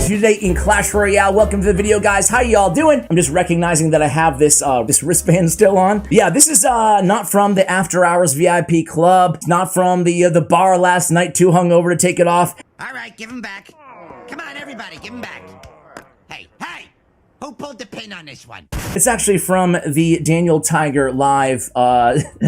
guys, today in Clash Royale. Welcome to the video, guys. How y'all doing? I'm just recognizing that I have this this wristband still on. Yeah, this is not from the After Hours VIP Club. It's not from the bar last night. Too hungover to take it off. All right, give him back. Come on, everybody, give him back. Hey, who pulled the pin on this one? It's actually from the Daniel Tiger live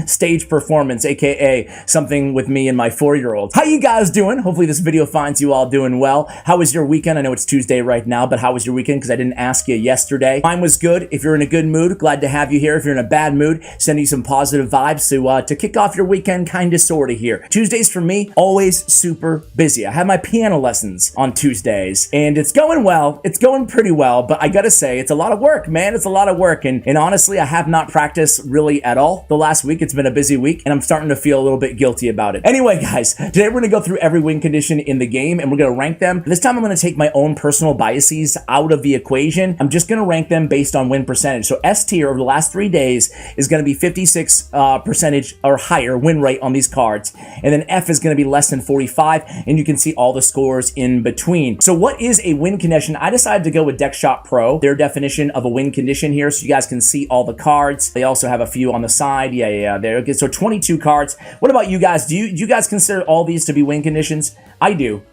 stage performance, aka something with me and my 4-year-old. How you guys doing? Hopefully this video finds you all doing well. How was your weekend? I know it's Tuesday right now, but how was your weekend? Because I didn't ask you yesterday. Mine was good. If you're in a good mood, glad to have you here. If you're in a bad mood, send you some positive vibes to kick off your weekend, kind of, sort of here. Tuesdays for me, always super busy. I have my piano lessons on Tuesdays, and it's going well. It's going pretty well, but I gotta say, it's a lot of work, man. It's a lot of work, and honestly, I have not practiced really at all the last week. It's been a busy week, and I'm starting to feel a little bit guilty about it. Anyway, guys, today we're gonna go through every win condition in the game, and we're gonna rank them. This time I'm gonna take my own personal biases out of the equation. I'm just gonna rank them based on win percentage. So S tier over the last 3 days is gonna be 56% or higher win rate on these cards, and then F is gonna be less than 45, and you can see all the scores in between. So what is a win condition? I decided to go with Deck Shot Pro, their definition of a win condition here, so you guys can see all the cards. They also have a few on the side. Yeah, there. Okay, so 22 cards. What about you guys? Do you guys consider all these to be win conditions? I do.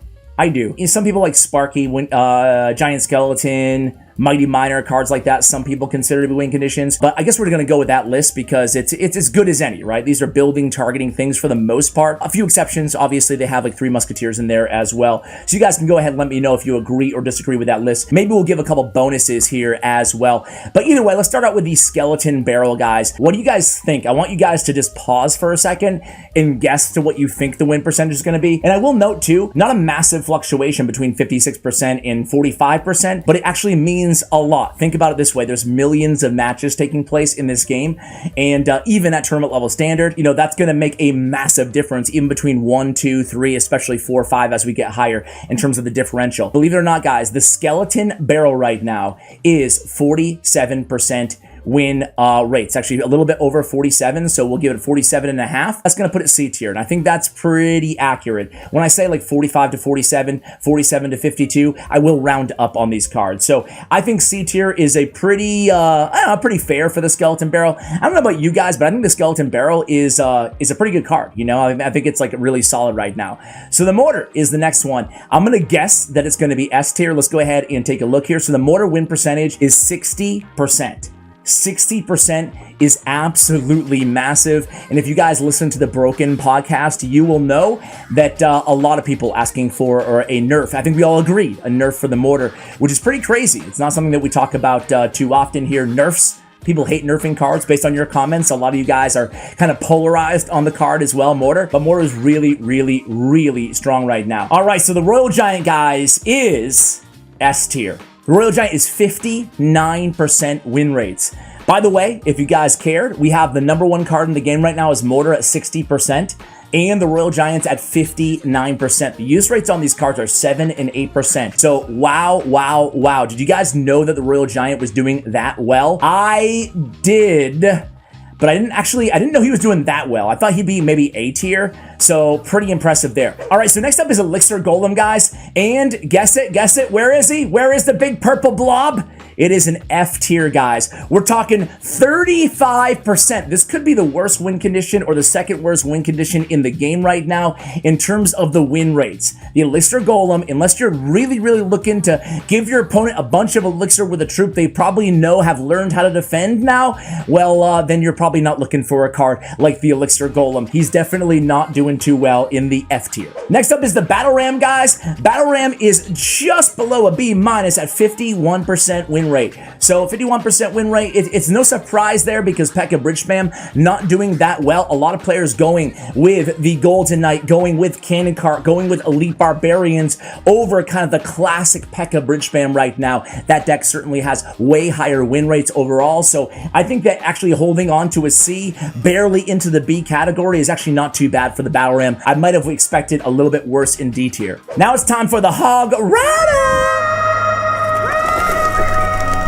Some people like Sparky, Giant Skeleton, Mighty Miner, cards like that, some people consider to be win conditions, but I guess we're going to go with that list because it's as good as any, right? These are building, targeting things for the most part. A few exceptions, obviously they have like 3 Musketeers in there as well. So you guys can go ahead and let me know if you agree or disagree with that list. Maybe we'll give a couple bonuses here as well. But either way, let's start out with the skeleton barrel, guys. What do you guys think? I want you guys to just pause for a second and guess to what you think the win percentage is going to be. And I will note too, not a massive fluctuation between 56% and 45%, but it actually means a lot. Think about it this way. There's millions of matches taking place in this game, and even at tournament level standard, you know, that's going to make a massive difference even between 1, 2, 3, especially 4, 5 as we get higher in terms of the differential. Believe it or not, guys, the skeleton barrel right now is 47% win rates. Actually a little bit over 47, so we'll give it 47.5. That's going to put it C tier, and I think that's pretty accurate. When I say like 45 to 47, 47 to 52, I will round up on these cards. So I think C tier is a pretty, I don't know, pretty fair for the skeleton barrel. I don't know about you guys, but I think the skeleton barrel is a pretty good card. You know, I think it's like really solid right now. So the mortar is the next one. I'm going to guess that it's going to be S tier. Let's go ahead and take a look here. So the mortar win percentage is 60%. 60% is absolutely massive, and if you guys listen to the Broken podcast, you will know that a lot of people asking for a nerf. I think we all agreed a nerf for the mortar, which is pretty crazy. It's not something that we talk about too often here. Nerfs. People hate nerfing cards based on your comments. A lot of you guys are kind of polarized on the card as well, Mortar. But Mortar is really, really, really strong right now. All right, so the Royal Giant, guys, is S tier. The Royal Giant is 59% win rates. By the way, if you guys cared, we have the number 1 card in the game right now is Mortar at 60%, and the Royal Giants at 59%. The use rates on these cards are 7 and 8%. So wow. Did you guys know that the Royal Giant was doing that well? I did, but I didn't know he was doing that well. I thought he'd be maybe A tier, so pretty impressive there. All right, so next up is Elixir Golem, guys, and guess it, where is he? Where is the big purple blob? It is an F tier, guys. We're talking 35%. This could be the worst win condition or the second worst win condition in the game right now in terms of the win rates. The Elixir Golem, unless you're really, really looking to give your opponent a bunch of Elixir with a troop they probably have learned how to defend now, well, then you're probably not looking for a card like the Elixir Golem. He's definitely not doing too well in the F tier. Next up is the Battle Ram, guys. Battle Ram is just below a B- at 51% win rate. So 51% win rate, it's no surprise there because P.E.K.K.A. Bridge Spam not doing that well. A lot of players going with the Golden Knight, going with Cannon Cart, going with Elite Barbarians over kind of the classic P.E.K.K.A. Bridge Spam right now. That deck certainly has way higher win rates overall. So I think that actually holding on to a C, barely into the B category, is actually not too bad for the Battle Ram. I might have expected a little bit worse in D tier. Now it's time for the Hog Rider!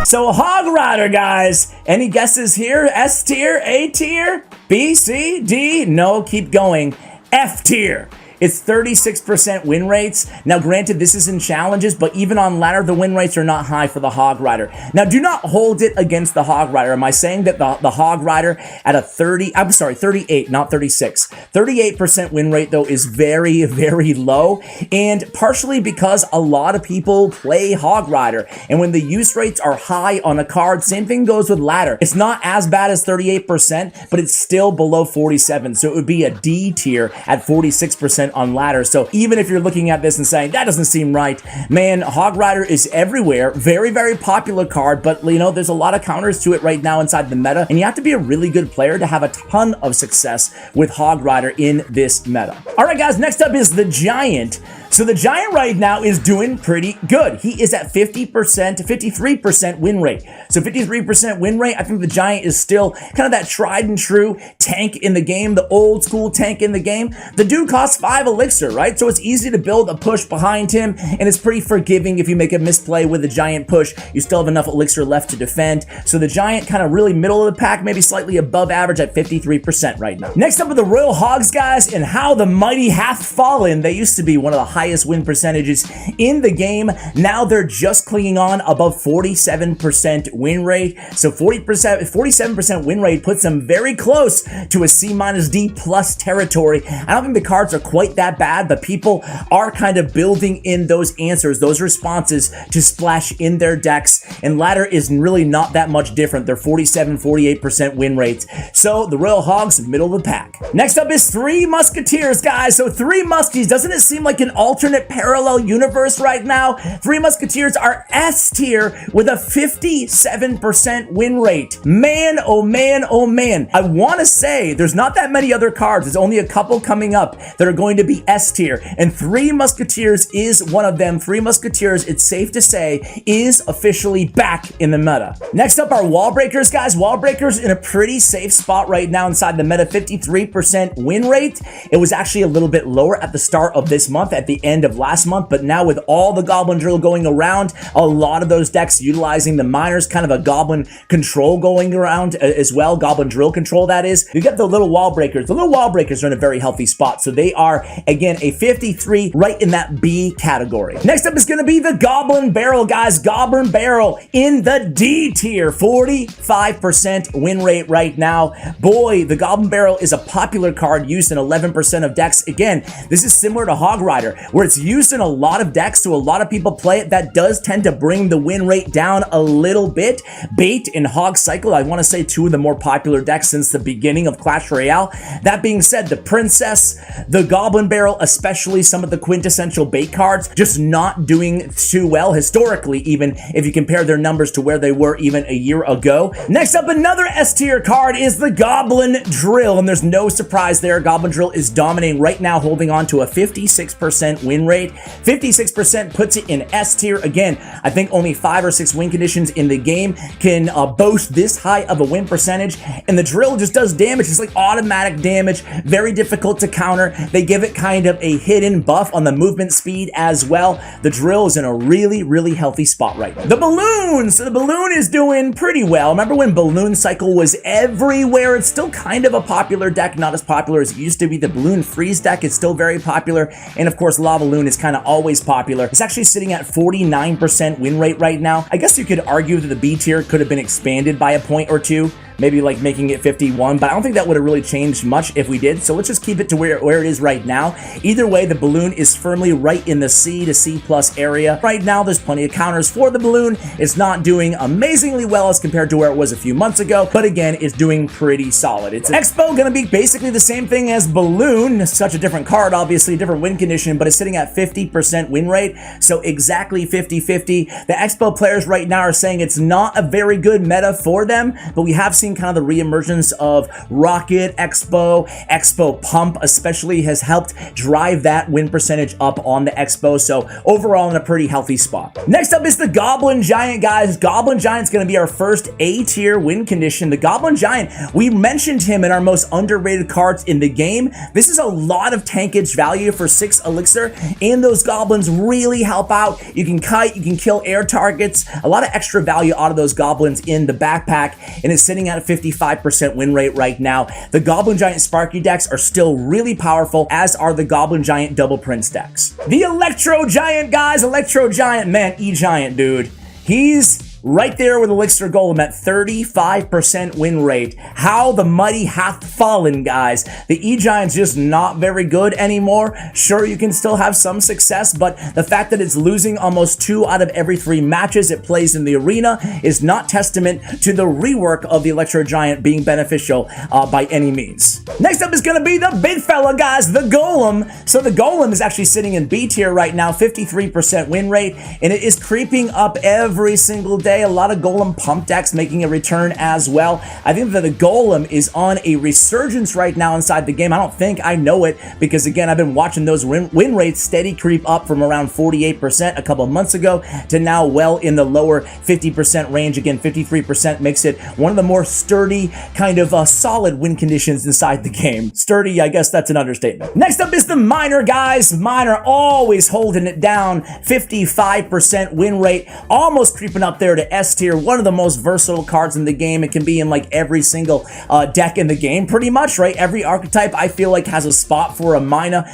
So Hog Rider, guys, any guesses here? S tier, A tier, B, C, D? No, keep going. F tier. It's 36% win rates. Now, granted, this is in challenges, but even on ladder, the win rates are not high for the Hog Rider. Now, do not hold it against the Hog Rider. Am I saying that the Hog Rider at a 38, not 36. 38% win rate, though, is very, very low, and partially because a lot of people play Hog Rider, and when the use rates are high on a card, same thing goes with ladder. It's not as bad as 38%, but it's still below 47, so it would be a D tier at 46% on ladder. So even if you're looking at this and saying, that doesn't seem right, man, Hog Rider is everywhere. Very, very popular card, but you know, there's a lot of counters to it right now inside the meta, and you have to be a really good player to have a ton of success with Hog Rider in this meta. All right, guys, next up is the Giant. So the Giant right now is doing pretty good. He is at 50% to 53% win rate. So 53% win rate, I think the Giant is still kind of that tried and true tank in the game, the old school tank in the game. The dude costs 5 elixir, right? So it's easy to build a push behind him, and it's pretty forgiving if you make a misplay with the Giant push. You still have enough elixir left to defend. So the Giant kind of really middle of the pack, maybe slightly above average at 53% right now. Next up are the Royal Hogs, guys, and how the mighty hath fallen. They used to be one of the highest win percentages in the game. Now they're just clinging on above 47% win rate. So 47% win rate puts them very close to a C-D plus territory. I don't think the cards are quite that bad, but people are kind of building in those answers, those responses to splash in their decks, and ladder is really not that much different. They're 48% win rates. So the Royal Hogs, middle of the pack. Next up is Three Musketeers, guys. So Three Muskies, doesn't it seem like an alternate parallel universe right now? Three Musketeers are S tier with a 57% win rate. Man, oh man, oh man. I want to say there's not that many other cards. There's only a couple coming up that are going to be S tier, and Three Musketeers is one of them. Three Musketeers, it's safe to say, is officially back in the meta. Next up are Wall Breakers, guys. Wall Breakers in a pretty safe spot right now inside the meta, 53% win rate. It was actually a little bit lower at the start of this month, at the end of last month, but now with all the Goblin Drill going around, a lot of those decks utilizing the miners, kind of a Goblin control going around as well, Goblin Drill control that is. You get the little Wall Breakers. The little Wall Breakers are in a very healthy spot, so they are, again, a 53 right in that B category. Next up is going to be the Goblin Barrel, guys. Goblin Barrel in the D tier, 45% win rate right now. Boy, the Goblin Barrel is a popular card used in 11% of decks. Again, this is similar to Hog Rider, where it's used in a lot of decks, so a lot of people play it. That does tend to bring the win rate down a little bit. Bait and Hog Cycle, I want to say two of the more popular decks since the beginning of Clash Royale. That being said, the Princess, the Goblin Barrel, especially some of the quintessential bait cards, just not doing too well historically, even if you compare their numbers to where they were even a year ago. Next up, another S tier card is the Goblin Drill, and there's no surprise there. Goblin Drill is dominating right now, holding on to a 56% win rate. 56% puts it in S tier. Again, I think only 5 or 6 win conditions in the game can boast this high of a win percentage, and the Drill just does damage. It's like automatic damage, very difficult to counter. They give it kind of a hidden buff on the movement speed as well. The Drill is in a really, really healthy spot right now. The Balloons! So the Balloon is doing pretty well. Remember when Balloon Cycle was everywhere? It's still kind of a popular deck, not as popular as it used to be. The Balloon Freeze deck is still very popular, and of course Lava Loon is kind of always popular. It's actually sitting at 49% win rate right now. I guess you could argue that the B tier could have been expanded by a point or two, maybe like making it 51, but I don't think that would have really changed much if we did, so let's just keep it to where it is right now. Either way, the Balloon is firmly right in the C to C plus area. Right now, there's plenty of counters for the Balloon. It's not doing amazingly well as compared to where it was a few months ago, but again, it's doing pretty solid. It's Expo gonna be basically the same thing as Balloon, such a different card, obviously, different win condition, but it's sitting at 50% win rate, so exactly 50-50. The Expo players right now are saying it's not a very good meta for them, but we have seen kind of the reemergence of Rocket, Expo Pump especially has helped drive that win percentage up on the Expo, so overall in a pretty healthy spot. Next up is the Goblin Giant, guys. Goblin Giant's going to be our first A tier win condition. The Goblin Giant, we mentioned him in our most underrated cards in the game. This is a lot of tankage value for 6 elixir, and those goblins really help out. You can kite, you can kill air targets, a lot of extra value out of those goblins in the backpack, and it's sitting at a 55% win rate right now. The Goblin Giant Sparky decks are still really powerful, as are the Goblin Giant Double Prince decks. The Electro Giant, guys. Electro Giant, man, E-Giant, dude. He's right there with Elixir Golem at 35% win rate. How the mighty hath fallen, guys. The E-Giant's just not very good anymore. Sure, you can still have some success, but the fact that it's losing almost 2 out of every 3 matches it plays in the arena is not testament to the rework of the Electro Giant being beneficial by any means. Next up is going to be the big fella, guys, the Golem. So the Golem is actually sitting in B tier right now, 53% win rate, and it is creeping up every single day. A lot of Golem pump decks making a return as well. I think that the Golem is on a resurgence right now inside the game. I don't think I know it because, again, I've been watching those win rates steady creep up from around 48% a couple of months ago to now well in the lower 50% range. Again, 53% makes it one of the more sturdy, kind of solid win conditions inside the game. Sturdy, I guess that's an understatement. Next up is the Miner, guys. Miner always holding it down, 55% win rate, almost creeping up there to S tier, one of the most versatile cards in the game. It can be in like every single deck in the game, pretty much, right? Every archetype, I feel like, has a spot for a Miner.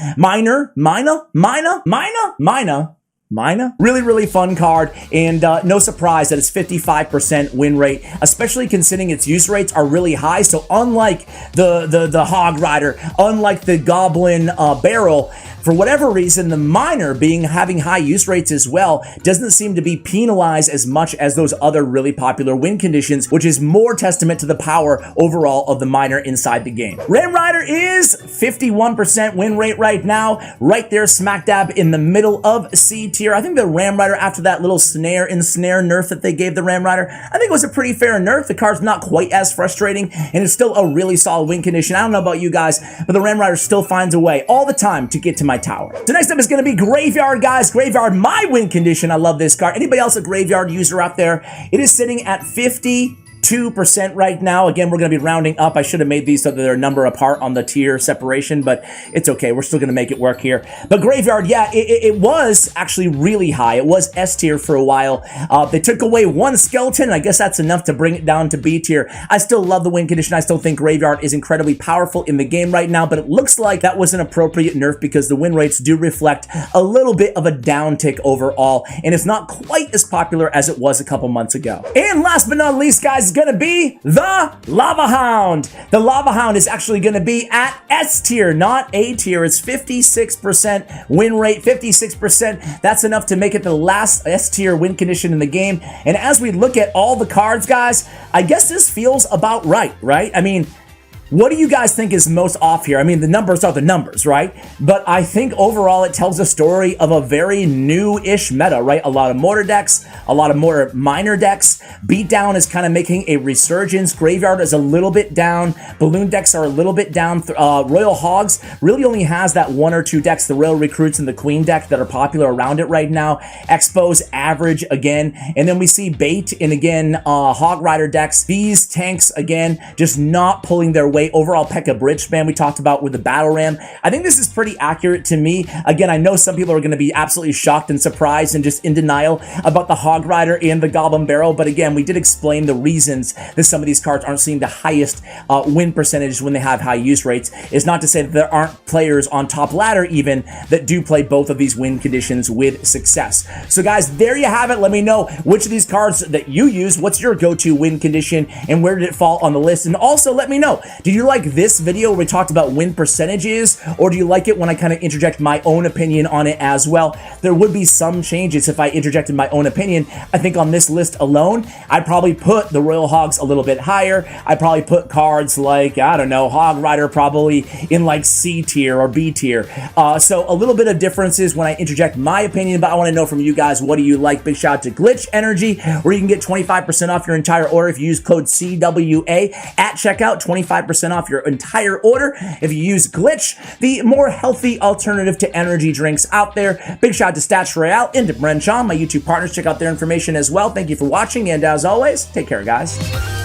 Really, really fun card, and no surprise that it's 55% win rate, especially considering its use rates are really high. So unlike the Hog Rider, unlike the Goblin Barrel, for whatever reason, the Miner having high use rates as well doesn't seem to be penalized as much as those other really popular win conditions, which is more testament to the power overall of the Miner inside the game. Ram Rider is 51% win rate right now, right there smack dab in the middle of C tier. I think the Ram Rider, after that little snare nerf that they gave the Ram Rider, I think it was a pretty fair nerf. The card's not quite as frustrating, and it's still a really solid win condition. I don't know about you guys, but the Ram Rider still finds a way all the time to get to my tower. So next up is going to be Graveyard, guys. Graveyard, my win condition. I love this card. Anybody else a Graveyard user out there? It is sitting at 52% right now. Again, we're going to be rounding up. I should have made these so that they're a number apart on the tier separation, but it's okay. We're still going to make it work here. But Graveyard, yeah, it was actually really high. It was S tier for a while. They took away one skeleton, and I guess that's enough to bring it down to B tier. I still love the win condition. I still think Graveyard is incredibly powerful in the game right now, but it looks like that was an appropriate nerf because the win rates do reflect a little bit of a downtick overall, and it's not quite as popular as it was a couple months ago. And last but not least, guys, is going to be the Lava Hound. The Lava Hound is actually going to be at S tier, not A tier. It's 56% win rate, 56%. That's enough to make it the last S tier win condition in the game. And as we look at all the cards, guys, I guess this feels about right? I mean, what do you guys think is most off here? I mean, the numbers are the numbers, right? But I think overall it tells a story of a very new-ish meta, right? A lot of mortar decks, a lot of more Miner decks. Beatdown is kind of making a resurgence. Graveyard is a little bit down. Balloon decks are a little bit down. Royal Hogs really only has that 1 or 2 decks, the Royal Recruits and the Queen deck, that are popular around it right now. Expos average again. And then we see Bait and, again, Hog Rider decks. These tanks, again, just not pulling their weight. Overall, P.E.K.K.A. Bridge Span we talked about with the Battle Ram. I think this is pretty accurate to me. Again, I know some people are going to be absolutely shocked and surprised and just in denial about the Hog Rider and the Goblin Barrel, but again, we did explain the reasons that some of these cards aren't seeing the highest win percentage when they have high use rates. It's not to say that there aren't players on top ladder even that do play both of these win conditions with success. So guys, there you have it. Let me know which of these cards that you use, what's your go-to win condition, and where did it fall on the list? And also let me know, did you like this video where we talked about win percentages, or do you like it when I kind of interject my own opinion on it as well? There would be some changes if I interjected my own opinion. I think on this list alone, I'd probably put the Royal Hogs a little bit higher. I'd probably put cards like, I don't know, Hog Rider probably in like C tier or B tier. So a little bit of differences when I interject my opinion, but I want to know from you guys, what do you like? Big shout out to Glitch Energy, where you can get 25% off your entire order if you use code CWA at checkout, 25% off your entire order if you use Glitch, the more healthy alternative to energy drinks out there. Big shout out to Clash Royale and to Bren Chong, my YouTube partners. Check out their information as well. Thank you for watching, and as always, take care, guys.